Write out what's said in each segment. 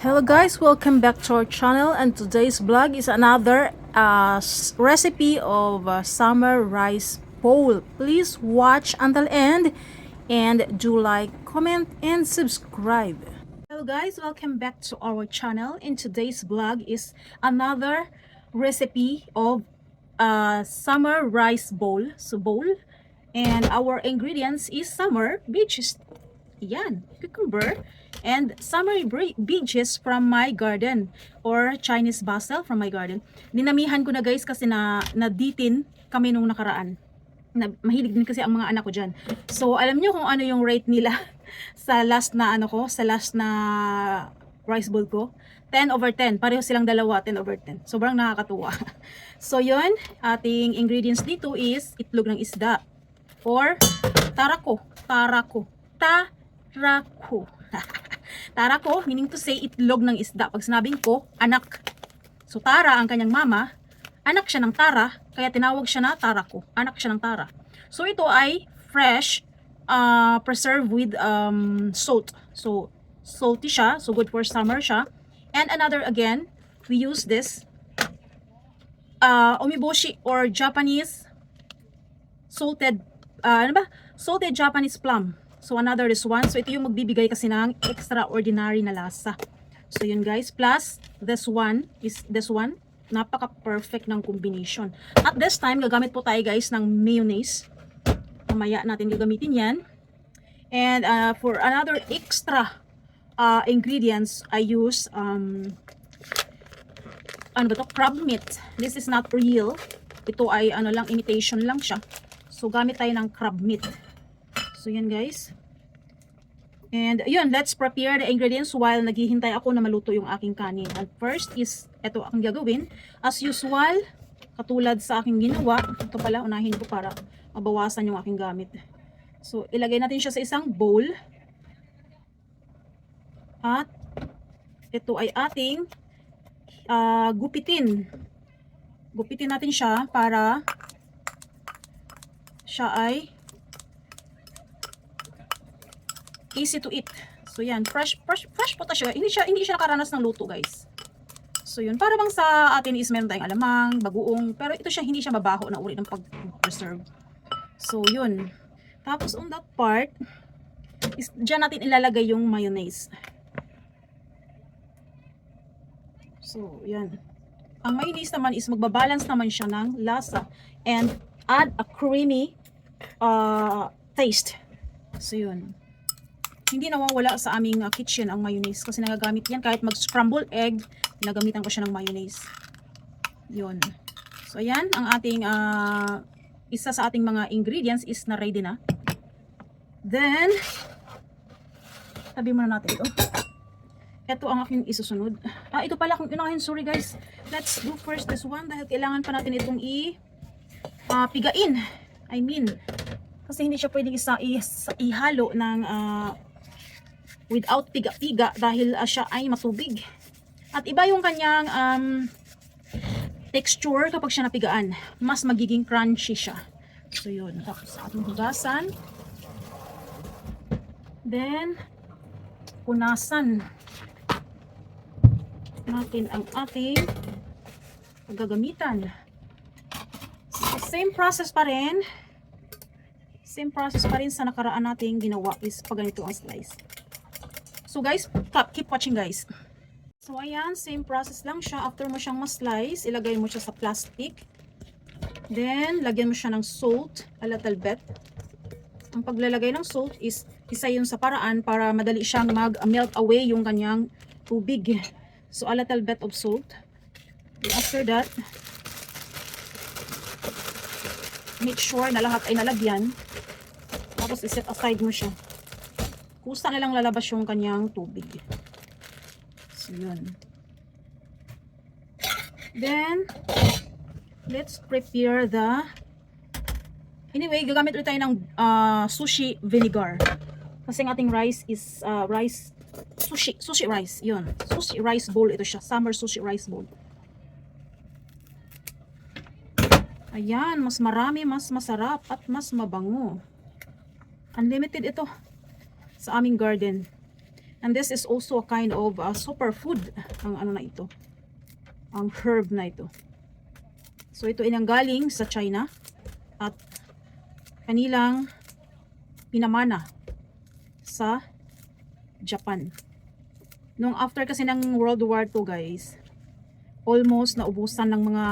Hello guys, welcome back to our channel, and today's vlog is another recipe of summer rice bowl. Please watch until end and do like, comment and subscribe. Hello guys, welcome back to our channel. In today's vlog is another recipe of summer rice bowl. And our ingredients is summer, which is yan, cucumber, and summer veggies from my garden or Chinese basil from my garden. Dinamihan ko na guys kasi na-ditin kami nung nakaraan. Mahilig din kasi ang mga anak ko dyan. So alam nyo kung ano yung rate nila sa last na rice bowl ko? 10/10. Pareho silang dalawa, 10/10. Sobrang nakakatuwa. So yun, ating ingredients dito is itlog ng isda or tarako. Tarako, meaning to say itlog ng isda. Pag sinabing ko, anak. So Tara ang kanyang mama, anak siya ng Tara, kaya tinawag siya na Tarako. Anak siya ng Tara. So ito ay fresh, preserved with salt. So salty siya, so good for summer siya. And another again, we use this umeboshi or Japanese salted salted Japanese plum. So another this one. So ito yung magbibigay kasi ng extraordinary na lasa. So yun guys, plus this one. Napaka-perfect ng combination. At this time, gagamit po tayo guys ng mayonnaise. Mamaya natin gagamitin yan. And for another extra ingredients, I use crab meat. This is not real. Ito ay imitation lang siya. So gamit tayo ng crab meat. So yan guys. And yun, let's prepare the ingredients while naghihintay ako na maluto yung aking kanin. And first is, ito ang gagawin. As usual, katulad sa aking ginawa, ito pala, unahin ko para mabawasan yung aking gamit. So ilagay natin siya sa isang bowl. At ito ay ating gupitin. Gupitin natin siya para siya ay easy to eat. So yan, fresh po ta siya. Hindi siya nakaranas ng luto, guys. So yun, para bang sa atin is meron tayong alamang, bagoong, pero ito siya hindi siya mabaho na uri ng pag-preserve. So yun. Tapos on that part is diyan natin ilalagay yung mayonnaise. So yan. Ang mayonnaise naman is magbabalance naman siya ng lasa and add a creamy taste. So yun. Hindi nawawala sa aming kitchen ang mayonnaise kasi nagagamit yan kahit mag-scramble egg, ginagamitan ko siya ng mayonnaise. Yun. So ayan, ang ating isa sa ating mga ingredients is na ready na. Then tabi muna natin ito. Ito ang aking isusunod. Ito pala kung unahin, sorry guys. Let's do first this one dahil kailangan pa natin itong pigain. I mean, kasi hindi siya pwedeng ihalo ng without piga-piga dahil siya ay matubig. At iba yung kanyang texture kapag siya napigaan. Mas magiging crunchy siya. So yun. Tapos ating hugasan. Then, punasan natin ang ating paggagamitan. So, same process pa rin. Same process pa rin sa nakaraan nating ginawa is pag ganito ang slice. So guys, keep watching guys. So ayan, same process lang siya. After mo siyang ma-slice, ilagay mo siya sa plastic. Then, lagyan mo siya ng salt, a little bit. Ang paglalagay ng salt is isa yun sa paraan para madali siyang mag-melt away yung kanyang tubig. So a little bit of salt. And after that, make sure na lahat ay nalagyan. Tapos iset aside mo siya. Kusa na lang lalabas yung kanyang tubig. So yun. Then, let's prepare the... Anyway, gagamit ulit tayo ng sushi vinegar. Kasi ang ating rice is sushi rice. Yun. Sushi rice bowl ito siya. Summer sushi rice bowl. Ayan, mas marami, mas masarap at mas mabango. Unlimited ito sa aming garden. And this is also a kind of superfood. Ang ano na ito. Ang herb na ito. So ito ay nanggaling sa China. At kanilang pinamana sa Japan. Nung after kasi ng World War II guys, almost naubusan ng mga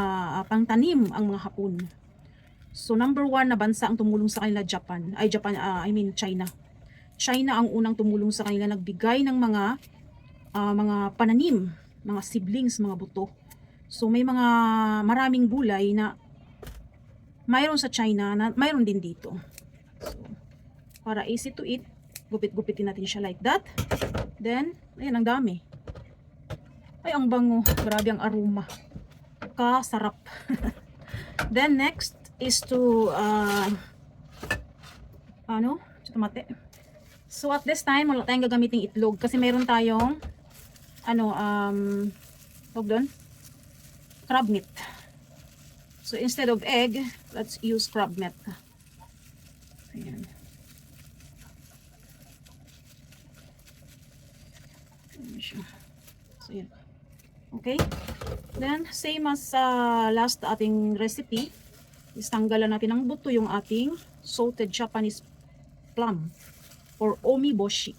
pangtanim ang mga Hapon. So number 1 na bansa ang tumulong sa kanila China. China ang unang tumulong sa kanila, nagbigay ng mga pananim, mga seedlings, mga buto. So may mga maraming gulay na mayroon sa China na mayroon din dito. So para easy to eat, gupit-gupitin natin siya like that. Then, ayan, ang dami. Ay, ang bango. Grabe ang aroma. Kasarap. Then next is to tomate. So at this time, wala tayong gagamiting itlog kasi meron tayong crab meat. So instead of egg, let's use crab meat. Ayan. So yan. Okay? Then same as last ating recipe, is tanggalan natin ng buto yung ating salted Japanese plum or omiboshi.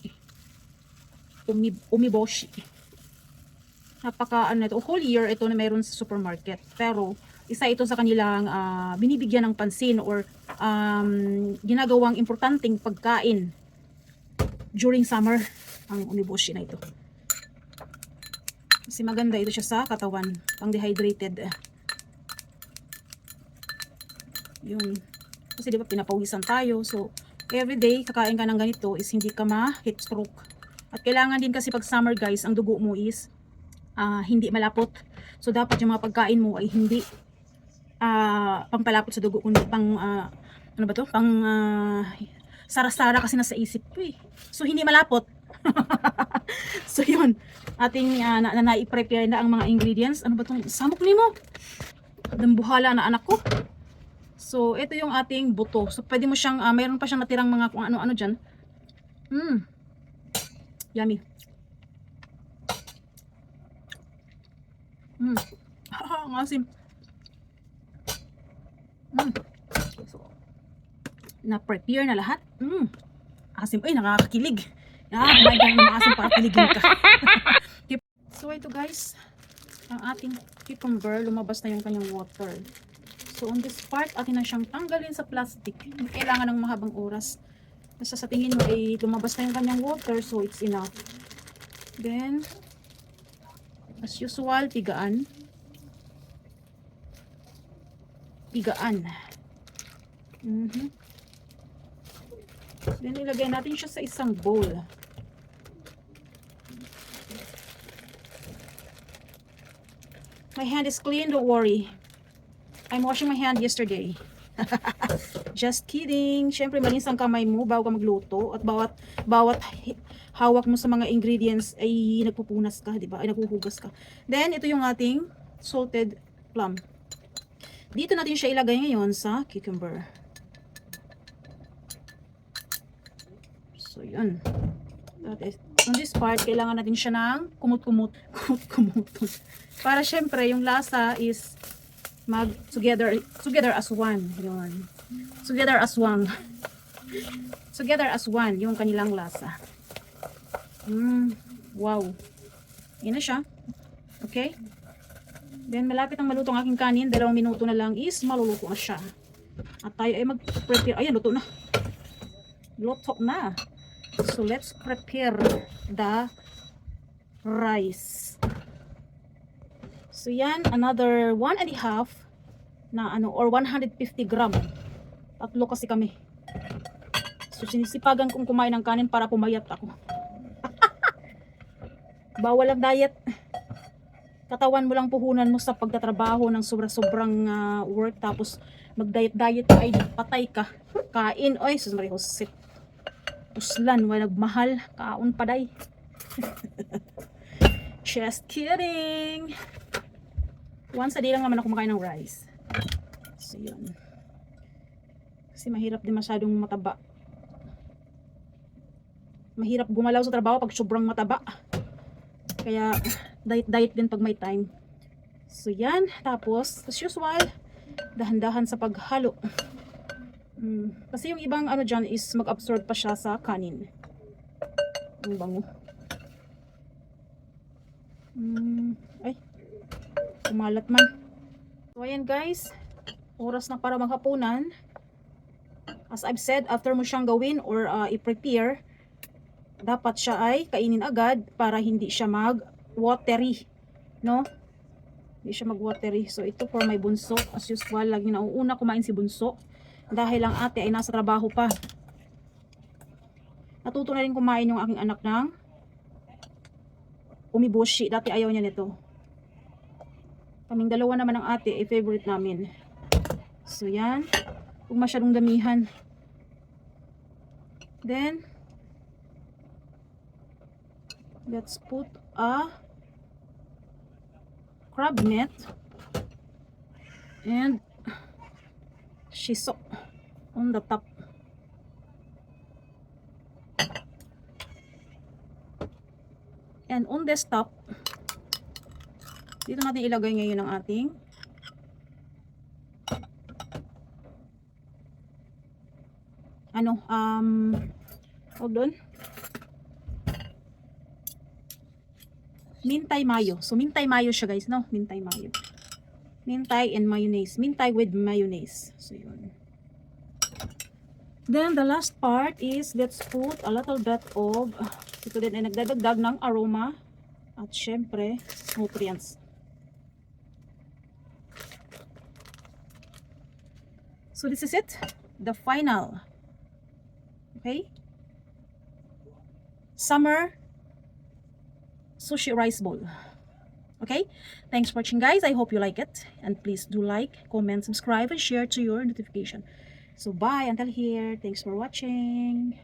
Omiboshi. Napaka ito, whole year ito na mayroon sa supermarket. Pero isa ito sa kanilang binibigyan ng pansin or ginagawang importanteng pagkain during summer ang omiboshi na ito. Kasi maganda ito siya sa katawan, pang dehydrated. Yun. Kasi di ba pinapawisan tayo, so everyday kakain ka ng ganito is hindi ka ma-heat stroke. At kailangan din kasi pag summer guys, ang dugo mo is hindi malapot. So dapat yung mga pagkain mo ay hindi pampalapot sa dugo, kundi pang sara-sara kasi nasa isip ko eh. So hindi malapot. So yun, ating nai-prepare na ang mga ingredients. Ano ba itong samok ni mo? Dambuhala na anak ko. So ito yung ating buto. So pwede mo siyang, mayroon pa siyang natirang mga kung ano-ano dyan. Yummy. Ang asim. So, na-prepare na lahat. Asim. Ay, nakakakilig. May ganyan na asim para kiligin ka. So ito guys, ang ating cucumber, lumabas na yung kanyang water. So on this part, atin na siyang tanggalin sa plastic. Hindi kailangan ng mahabang oras. Basta sa tingin mo ay lumabas na yung kanyang water, so it's enough. Then, as usual, pigaan. Then ilagay natin siya sa isang bowl. My hand is clean, don't worry. I'm washing my hand yesterday. Just kidding. Syempre malinis ang kamay mo bago ka magluto, at bawat hawak mo sa mga ingredients ay nagpupunas ka, di ba? Ay naghuhugas ka. Then ito yung ating salted plum. Dito natin siya ilagay ngayon sa cucumber. So yun. On this part, kailangan natin siya ng kumut-kumut. Para syempre yung lasa is together as one. Yun. Together as one. Together as one yung kanilang lasa. Wow. Yan na siya. Okay? Then malapit ang maluto ang aking kanin. 2 minuto na lang is maluluto na siya. At tayo ay mag-prepare. Ayan, luto na. Luto na. So let's prepare the rice. So yan, another 1.5 na or 150 gram. Tatlo kasi kami. So sinisipagan kong kumain ng kanin para pumayat ako. Bawal ang diet. Katawan mo lang puhunan mo sa pagtatrabaho ng sobrang work, tapos mag-diet ay patay ka. Kain, oy, sus Maria Jose. Uslan, wala nagmahal, kaon paday. Just kidding. Once a day lang naman ako kumakain ng rice. So yun. Kasi mahirap din masyadong mataba. Mahirap gumalaw sa trabaho pag sobrang mataba. Kaya diet din pag may time. So yan, tapos as usual, dahan-dahan sa paghalo. Kasi yung ibang ano dyan is mag-absorb pa siya sa kanin. Ang bango. Ay, kumalat man. So ayan guys, oras na para maghapunan. As I've said, after mo siyang gawin or i-prepare, dapat siya ay kainin agad para hindi siya mag-watery, no? Hindi siya mag-watery. So ito for my bunso. As usual, lagi nauuna kumain si bunso dahil ang ate ay nasa trabaho pa. Natuto na rin kumain yung aking anak ng umiboshi. Dati ayaw niya nito. Kaming dalawa naman ng ate ay favorite namin. So yan, huwag masyadong damihan. Then let's put a crab meat and shiso on the top. And on this top, dito natin ilagay ngayon ang ating hold on, mintay mayo. So mintay mayo siya guys, no? Mintay mayo. Mintay and mayonnaise. Mintay with mayonnaise. So yun. Then the last part is let's put a little bit of, ito din ay nagdadagdag ng aroma at syempre nutrients. So this is it, the final, okay, summer sushi rice bowl. Okay, thanks for watching guys. I hope you like it, and please do like, comment, subscribe, and share to your notification. So bye until here. Thanks for watching.